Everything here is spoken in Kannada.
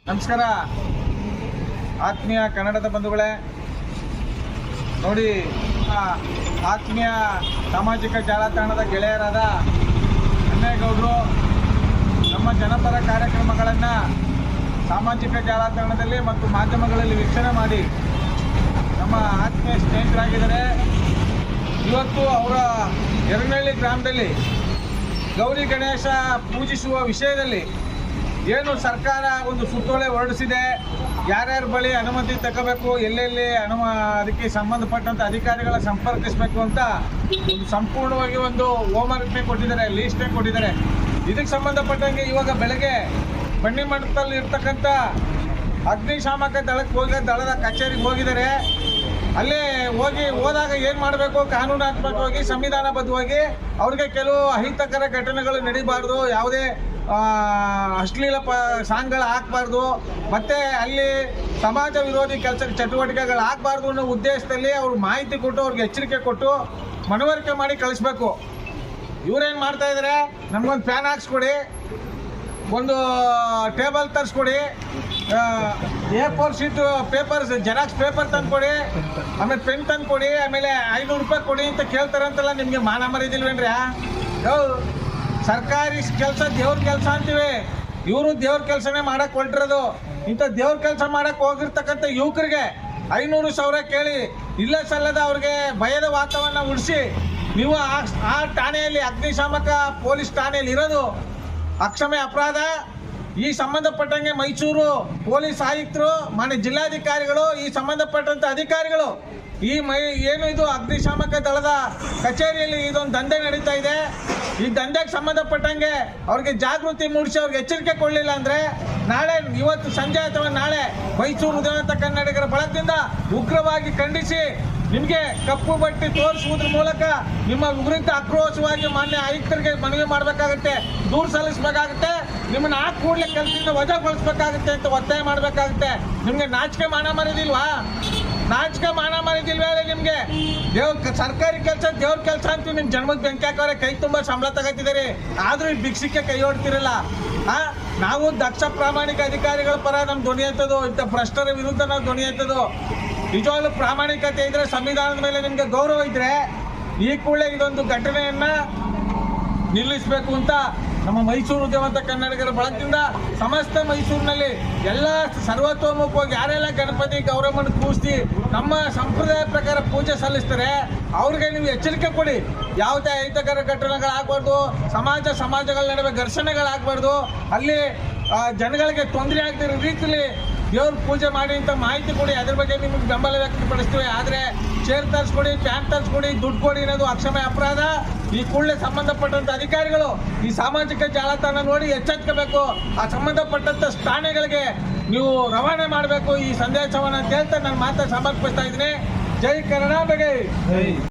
ನಮಸ್ಕಾರ ಆತ್ಮೀಯ ಕನ್ನಡದ ಬಂಧುಗಳೇ, ನೋಡಿ ಆತ್ಮೀಯ ಸಾಮಾಜಿಕ ಜಾಲತಾಣದ ಗೆಳೆಯರಾದ ಅನ್ನೇಗೌಡರು ನಮ್ಮ ಜನಪರ ಕಾರ್ಯಕ್ರಮಗಳನ್ನು ಸಾಮಾಜಿಕ ಜಾಲತಾಣದಲ್ಲಿ ಮತ್ತು ಮಾಧ್ಯಮಗಳಲ್ಲಿ ವೀಕ್ಷಣೆ ಮಾಡಿ ನಮ್ಮ ಆತ್ಮೀಯ ಸ್ನೇಹಿತರಾಗಿದ್ದಾರೆ. ಇವತ್ತು ಅವರ ಯರನಹಳ್ಳಿ ಗ್ರಾಮದಲ್ಲಿ ಗೌರಿ ಗಣೇಶ ಪೂಜಿಸುವ ವಿಷಯದಲ್ಲಿ ಏನು ಸರ್ಕಾರ ಒಂದು ಸುತ್ತೋಲೆ ಹೊರಡಿಸಿದೆ, ಯಾರ್ಯಾರ ಬಳಿ ಅನುಮತಿ ತಗೋಬೇಕು, ಎಲ್ಲೆಲ್ಲಿ ಅದಕ್ಕೆ ಸಂಬಂಧಪಟ್ಟಂಥ ಅಧಿಕಾರಿಗಳ ಸಂಪರ್ಕಿಸಬೇಕು ಅಂತ ಒಂದು ಸಂಪೂರ್ಣವಾಗಿ ಒಂದು ಹೋಮ್ವರ್ಕ್ನೇ ಕೊಟ್ಟಿದ್ದಾರೆ, ಲೀಸ್ಟ್ನೇ ಕೊಟ್ಟಿದ್ದಾರೆ. ಇದಕ್ಕೆ ಸಂಬಂಧಪಟ್ಟಂಗೆ ಇವಾಗ ಬೆಳಗ್ಗೆ ಬನ್ನಿಮಠದಲ್ಲಿ ಇರ್ತಕ್ಕಂಥ ಅಗ್ನಿಶಾಮಕ ದಳದ ಕಚೇರಿಗೆ ಹೋಗಿದ್ದಾರೆ. ಅಲ್ಲೇ ಹೋದಾಗ ಏನು ಮಾಡಬೇಕು, ಕಾನೂನಾತ್ಮಕವಾಗಿ ಸಂವಿಧಾನಬದ್ಧವಾಗಿ ಅವ್ರಿಗೆ ಕೆಲವು ಅಹಿತಕರ ಘಟನೆಗಳು ನಡೀಬಾರ್ದು, ಯಾವುದೇ ಅಶ್ಲೀಲ ಸಾಂಗ್ಗಳು ಹಾಕಬಾರ್ದು, ಮತ್ತು ಅಲ್ಲಿ ಸಮಾಜ ವಿರೋಧಿ ಚಟುವಟಿಕೆಗಳು ಹಾಕಬಾರ್ದು ಅನ್ನೋ ಉದ್ದೇಶದಲ್ಲಿ ಅವ್ರು ಮಾಹಿತಿ ಕೊಟ್ಟು ಅವ್ರಿಗೆ ಎಚ್ಚರಿಕೆ ಕೊಟ್ಟು ಮನವರಿಕೆ ಮಾಡಿ ಕಳಿಸ್ಬೇಕು. ಇವ್ರೇನು ಮಾಡ್ತಾ ಇದ್ದಾರೆ, ನಮಗೊಂದು ಫ್ಯಾನ್ ಹಾಕ್ಸ್ಕೊಡಿ, ಒಂದು ಟೇಬಲ್ ತರಿಸ್ಕೊಡಿ, A4 sheet papers xerox paper ತಂದುಕೊಡಿ, ಆಮೇಲೆ ಪೆನ್ ತಂದುಕೊಡಿ, ಆಮೇಲೆ 500 ರೂಪಾಯಿ ಕೊಡಿ ಅಂತ ಕೇಳ್ತಾರಂತಲ್ಲ. ನಿಮಗೆ ಮಾನ ಮರಿದಿಲ್ವೇನ್ರಿ? ಸರ್ಕಾರಿ ಕೆಲಸ ದೇವ್ರ ಕೆಲಸ ಅಂತೀವಿ, ಇವರು ದೇವ್ರ ಕೆಲಸನೇ ಮಾಡಕ್ಕೆ ಹೊರಟಿರೋದು. ಇಂಥ ದೇವ್ರ ಕೆಲಸ ಮಾಡಕ್ಕೆ ಹೋಗಿರ್ತಕ್ಕಂಥ ಯುವಕರಿಗೆ 500,000 ಕೇಳಿ ಇಲ್ಲ ಸಲ್ಲದ ಅವ್ರಿಗೆ ಭಯದ ವಾತಾವರಣ ಉಳಿಸಿ ನೀವು ಆ ಠಾಣೆಯಲ್ಲಿ ಅಗ್ನಿಶಾಮಕ ಪೊಲೀಸ್ ಠಾಣೆಯಲ್ಲಿ ಇರೋದು ಅಕ್ಷಮ್ಯ ಅಪರಾಧ. ಈ ಸಂಬಂಧಪಟ್ಟಂಗೆ ಮೈಸೂರು ಪೊಲೀಸ್ ಆಯುಕ್ತರು, ಮಾನ್ಯ ಜಿಲ್ಲಾಧಿಕಾರಿಗಳು, ಈ ಸಂಬಂಧಪಟ್ಟಂಥ ಅಧಿಕಾರಿಗಳು ಏನು ಇದು ಅಗ್ನಿಶಾಮಕ ದಳದ ಕಚೇರಿಯಲ್ಲಿ ಇದೊಂದು ದಂಧೆ ನಡೀತಾ ಇದೆ. ಈ ದಂಧೆಗೆ ಸಂಬಂಧಪಟ್ಟಂಗೆ ಅವ್ರಿಗೆ ಜಾಗೃತಿ ಮೂಡಿಸಿ ಅವ್ರಿಗೆ ಎಚ್ಚರಿಕೆ ಕೊಡಲಿಲ್ಲ ಅಂದರೆ ನಾಳೆ, ಇವತ್ತು ಸಂಜೆ ಅಥವಾ ನಾಳೆ ಮೈಸೂರು ಉದಯವಂತ ಕನ್ನಡಿಗರ ಬಳಗದಿಂದ ಉಗ್ರವಾಗಿ ಖಂಡಿಸಿ ನಿಮಗೆ ಕಪ್ಪು ಬಟ್ಟೆ ತೋರಿಸುವುದ್ರ ಮೂಲಕ ನಿಮ್ಮ ವಿರುದ್ಧ ಆಕ್ರೋಶವಾಗಿ ಮಾನ್ಯ ಆಯುಕ್ತರಿಗೆ ಮನವಿ ಮಾಡಬೇಕಾಗುತ್ತೆ, ದೂರು ಸಲ್ಲಿಸಬೇಕಾಗುತ್ತೆ, ನಿಮ್ಮನ್ನ ಆ ಕೂಡಲೇ ಕೆಲಸದಿಂದ ವಜಾಗೊಳಿಸಬೇಕಾಗುತ್ತೆ ಅಂತ ಒತ್ತಾಯ ಮಾಡಬೇಕಾಗುತ್ತೆ. ನಿಮಗೆ ನಾಚಿಕೆ ಮಾನ ಮರಿದಿಲ್ವಾ? ನಾಚಿಕೆ ಮಾನ ಮರಿದಿಲ್ವೇ ನಿಮಗೆ? ಸರ್ಕಾರಿ ಕೆಲಸ ದೇವ್ರ ಕೆಲಸ ಅಂತೀವಿ, ನಿಮ್ಮ ಜನ್ಮದ ಬೆಂಕಿ ಹಾಕೋರೆ, ಕೈ ತುಂಬ ಸಂಬಳ ತಗೋತಿದ್ದೀರಿ, ಆದರೂ ಈ ಭಿಕ್ಷಕ್ಕೆ ಕೈ ಹೊಡ್ತಿರಲ್ಲ. ನಾವು ದಕ್ಷ ಪ್ರಾಮಾಣಿಕ ಅಧಿಕಾರಿಗಳ ಪರ ನಮ್ಮ ಧ್ವನಿ ಎತ್ತದು, ಇಂಥ ಭ್ರಷ್ಟರ ವಿರುದ್ಧ ನಾವು ಧ್ವನಿ ಎತ್ತದು. ನಿಜವಾಗ್ಲೂ ಪ್ರಾಮಾಣಿಕತೆ ಇದ್ರೆ, ಸಂವಿಧಾನದ ಮೇಲೆ ನಿಮಗೆ ಗೌರವ ಇದ್ರೆ ಈ ಕೂಡಲೇ ಇದೊಂದು ಘಟನೆಯನ್ನ ನಿಲ್ಲಿಸಬೇಕು ಅಂತ ನಮ್ಮ ಮೈಸೂರು ಉದ್ಯಮಂತ ಕನ್ನಡಿಗರ ಬಳಗದಿಂದ ಸಮಸ್ತ ಮೈಸೂರಿನಲ್ಲಿ ಎಲ್ಲ ಸರ್ವತೋಮುಖವಾಗಿ ಯಾರೆಲ್ಲ ಗಣಪತಿ ಗೌರವವನ್ನು ಕೂರಿಸಿ ನಮ್ಮ ಸಂಪ್ರದಾಯ ಪ್ರಕಾರ ಪೂಜೆ ಸಲ್ಲಿಸ್ತಾರೆ ಅವ್ರಿಗೆ ನೀವು ಎಚ್ಚರಿಕೆ ಕೊಡಿ. ಯಾವುದೇ ಅಹಿತಕರ ಘಟನೆಗಳಾಗಬಾರ್ದು, ಸಮಾಜಗಳ ನಡುವೆ ಘರ್ಷಣೆಗಳಾಗಬಾರ್ದು, ಅಲ್ಲಿ ಜನಗಳಿಗೆ ತೊಂದರೆ ಆಗದಿರೋ ರೀತಿಯಲ್ಲಿ ದೇವ್ರ ಪೂಜೆ ಮಾಡಿ ಅಂತ ಮಾಹಿತಿ ಕೊಡಿ. ಅದ್ರ ಬಗ್ಗೆ ನಿಮಗೆ ಬೆಂಬಲ ವ್ಯಕ್ತಪಡಿಸ್ತೀವಿ. ಆದರೆ ಚೇರ್ ತರಿಸ್ಕೊಡಿ, ಫ್ಯಾನ್ ತರಿಸ್ಕೊಡಿ, ದುಡ್ಡು ಕೊಡಿ ಅನ್ನೋದು ಅಕ್ಷಮ್ಯ ಅಪರಾಧ. ಈ ಕೂಡಲೇ ಸಂಬಂಧಪಟ್ಟಂಥ ಅಧಿಕಾರಿಗಳು ಈ ಸಾಮಾಜಿಕ ಜಾಲತಾಣ ನೋಡಿ ಎಚ್ಚೆತ್ಕೋಬೇಕು. ಆ ಸಂಬಂಧಪಟ್ಟಂಥ ಠಾಣೆಗಳಿಗೆ ನೀವು ರವಾನೆ ಮಾಡಬೇಕು ಈ ಸಂದೇಶವನ್ನು ಅಂತ ಹೇಳ್ತಾ ನಾನು ಮಾತ್ರ ಸಮರ್ಪಿಸ್ತಾ ಇದ್ದೀನಿ. ಜೈ ಕನ್ನಡ.